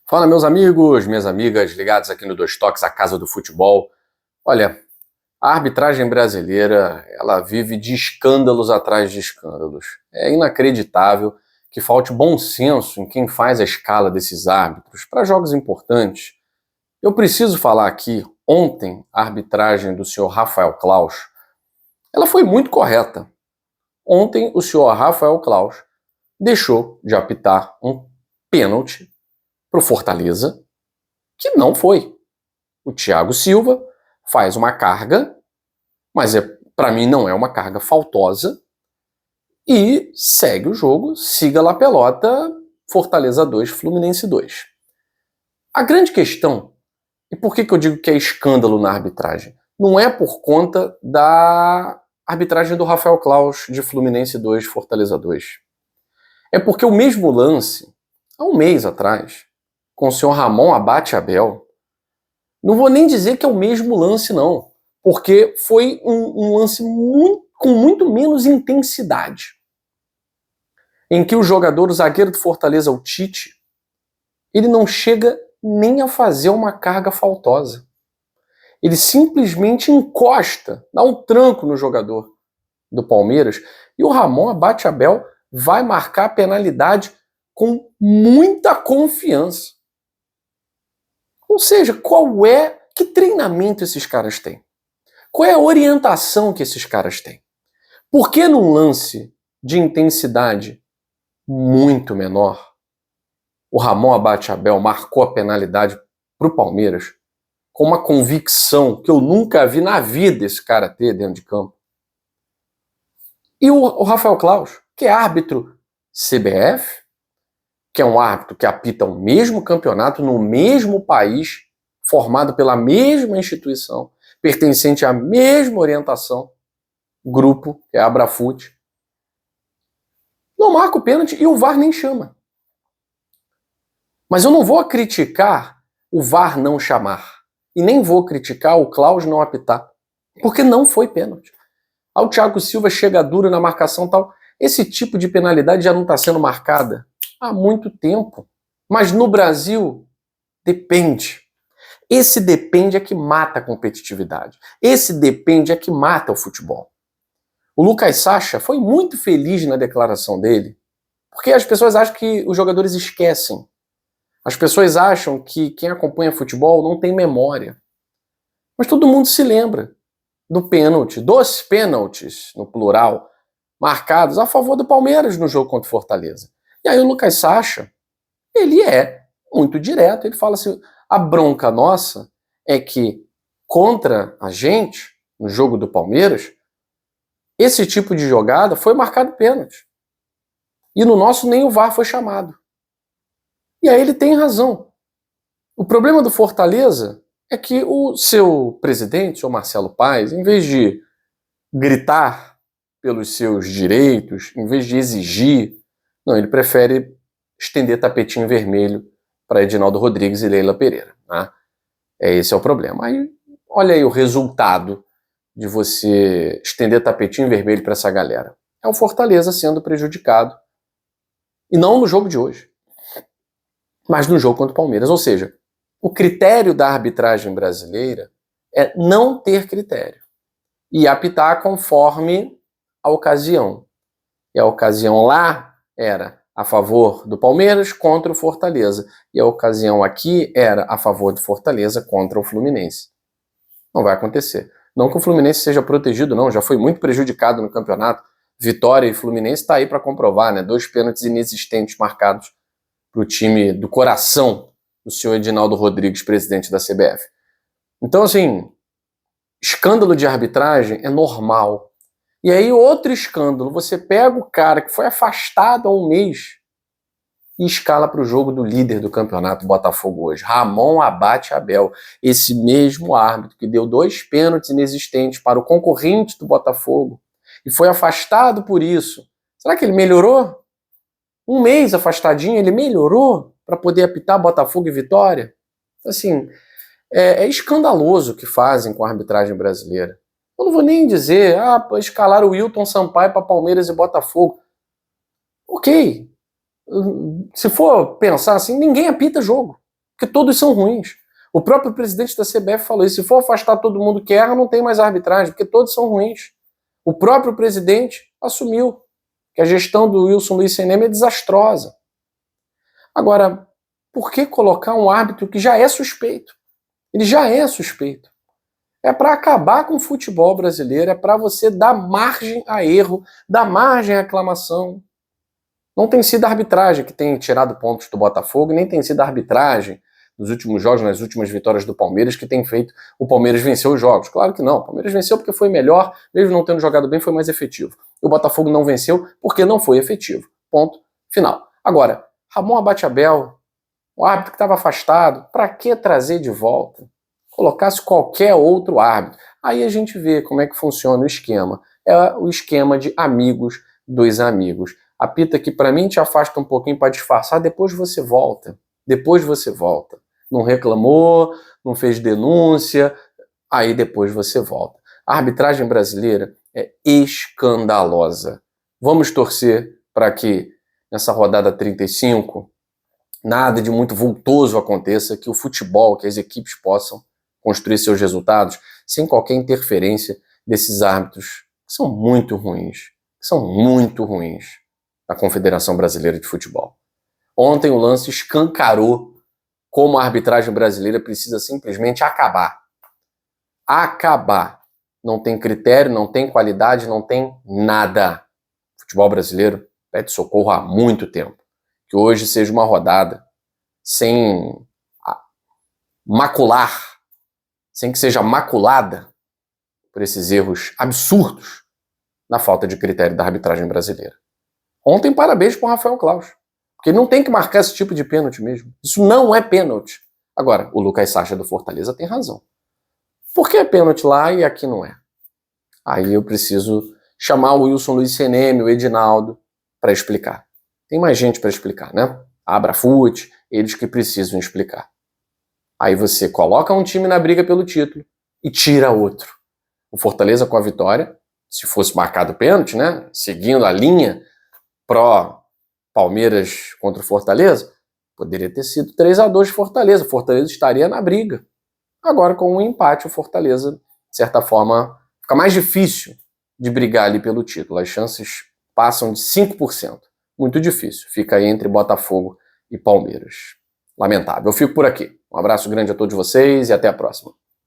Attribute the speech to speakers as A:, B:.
A: Fala, meus amigos, minhas amigas, ligados aqui no Dois Toques, a casa do futebol. Olha, a arbitragem brasileira, ela vive de escândalos atrás de escândalos. É inacreditável que falte bom senso em quem faz a escala desses árbitros para jogos importantes. Eu preciso falar aqui, ontem, a arbitragem do senhor Rafael Claus, ela foi muito correta. Ontem, o senhor Rafael Claus deixou de apitar um pênalti para o Fortaleza, que não foi. O Thiago Silva faz uma carga, mas para mim não é uma carga faltosa, e segue o jogo, siga lá a pelota, Fortaleza 2, Fluminense 2. A grande questão, e por que eu digo que é escândalo na arbitragem, não é por conta da arbitragem do Rafael Claus de Fluminense 2, Fortaleza 2. É porque o mesmo lance, há um mês atrás, com o senhor Ramon Abate Abel, não vou nem dizer que é o mesmo lance, não, porque foi um lance com muito menos intensidade, em que o jogador, o zagueiro do Fortaleza, o Tite, ele não chega nem a fazer uma carga faltosa. Ele simplesmente encosta, dá um tranco no jogador do Palmeiras, e o Ramon Abate Abel vai marcar a penalidade com muita confiança. Ou seja, que treinamento esses caras têm? Qual é a orientação que esses caras têm? Por que num lance de intensidade muito menor, o Ramon Abate Abel marcou a penalidade para o Palmeiras com uma convicção que eu nunca vi na vida esse cara ter dentro de campo? E o Rafael Claus, que é árbitro CBF, que é um árbitro que apita o mesmo campeonato no mesmo país, formado pela mesma instituição, pertencente à mesma orientação, grupo, que é a Abrafute, não marca o pênalti e o VAR nem chama. Mas eu não vou criticar o VAR não chamar, e nem vou criticar o Claus não apitar, porque não foi pênalti. O Thiago Silva chega duro na marcação e tal. Esse tipo de penalidade já não está sendo marcada há muito tempo. Mas no Brasil, depende. Esse depende é que mata a competitividade. Esse depende é que mata o futebol. O Lucas Sacha foi muito feliz na declaração dele, porque as pessoas acham que os jogadores esquecem. As pessoas acham que quem acompanha futebol não tem memória. Mas todo mundo se lembra do pênalti, dos pênaltis, no plural, marcados a favor do Palmeiras no jogo contra o Fortaleza. E aí o Lucas Sacha, ele é muito direto, ele fala assim, a bronca nossa é que contra a gente, no jogo do Palmeiras, esse tipo de jogada foi marcado pênalti. E no nosso nem o VAR foi chamado. E aí ele tem razão. O problema do Fortaleza é que o seu presidente, o Marcelo Paes, em vez de gritar pelos seus direitos, em vez de exigir, não, ele prefere estender tapetinho vermelho para Edinaldo Rodrigues e Leila Pereira. Né? Esse é o problema. Aí, olha aí o resultado de você estender tapetinho vermelho para essa galera. É o Fortaleza sendo prejudicado. E não no jogo de hoje, mas no jogo contra o Palmeiras. Ou seja, o critério da arbitragem brasileira é não ter critério e apitar conforme a ocasião. E a ocasião lá era a favor do Palmeiras contra o Fortaleza. E a ocasião aqui era a favor do Fortaleza contra o Fluminense. Não vai acontecer. Não que o Fluminense seja protegido, não. Já foi muito prejudicado no campeonato. Vitória e Fluminense está aí para comprovar, né? 2 pênaltis inexistentes marcados para o time do coração do senhor Edinaldo Rodrigues, presidente da CBF. Então, assim, escândalo de arbitragem é normal. E aí, outro escândalo, você pega o cara que foi afastado há um mês e escala para o jogo do líder do campeonato Botafogo hoje, Ramon Abate Abel, esse mesmo árbitro que deu 2 pênaltis inexistentes para o concorrente do Botafogo e foi afastado por isso. Será que ele melhorou? Um mês afastadinho, ele melhorou para poder apitar Botafogo e Vitória? Assim, é escandaloso o que fazem com a arbitragem brasileira. Eu não vou nem dizer, escalar o Wilton Sampaio para Palmeiras e Botafogo. Ok. Se for pensar assim, ninguém apita jogo. Porque todos são ruins. O próprio presidente da CBF falou isso. Se for afastar todo mundo que erra, não tem mais arbitragem, porque todos são ruins. O próprio presidente assumiu que a gestão do Wilson Luiz Seneme é desastrosa. Agora, por que colocar um árbitro que já é suspeito? Ele já é suspeito. É para acabar com o futebol brasileiro, é para você dar margem a erro, dar margem à reclamação. Não tem sido a arbitragem que tem tirado pontos do Botafogo, nem tem sido a arbitragem nos últimos jogos, nas últimas vitórias do Palmeiras, que tem feito o Palmeiras vencer os jogos. Claro que não, o Palmeiras venceu porque foi melhor, mesmo não tendo jogado bem, foi mais efetivo. E o Botafogo não venceu porque não foi efetivo. Ponto final. Agora, Ramon Abate-Abel, o árbitro que estava afastado, para que trazer de volta? Colocasse qualquer outro árbitro. Aí a gente vê como é que funciona o esquema. É o esquema de amigos dos amigos. Apita que para mim te afasta um pouquinho para disfarçar, depois você volta. Depois você volta. Não reclamou, não fez denúncia, aí depois você volta. A arbitragem brasileira é escandalosa. Vamos torcer para que nessa rodada 35 nada de muito vultoso aconteça, que o futebol, que as equipes possam construir seus resultados sem qualquer interferência desses árbitros que são muito ruins, da Confederação Brasileira de Futebol. Ontem o lance escancarou como a arbitragem brasileira precisa simplesmente acabar. Acabar. Não tem critério, não tem qualidade, não tem nada. O futebol brasileiro pede socorro há muito tempo. Que hoje seja uma rodada sem macular, sem que seja maculada por esses erros absurdos na falta de critério da arbitragem brasileira. Ontem, parabéns para o Rafael Claus, porque não tem que marcar esse tipo de pênalti mesmo. Isso não é pênalti. Agora, o Lucas Sacha do Fortaleza tem razão. Por que é pênalti lá e aqui não é? Aí eu preciso chamar o Wilson Luiz Seneme, o Edinaldo, para explicar. Tem mais gente para explicar, né? Abrafute, eles que precisam explicar. Aí você coloca um time na briga pelo título e tira outro. O Fortaleza com a vitória, se fosse marcado pênalti, né? Seguindo a linha pró-Palmeiras contra o Fortaleza, poderia ter sido 3-2 Fortaleza. O Fortaleza estaria na briga. Agora, com um empate, o Fortaleza, de certa forma, fica mais difícil de brigar ali pelo título. As chances passam de 5%. Muito difícil. Fica aí entre Botafogo e Palmeiras. Lamentável. Eu fico por aqui. Um abraço grande a todos vocês e até a próxima.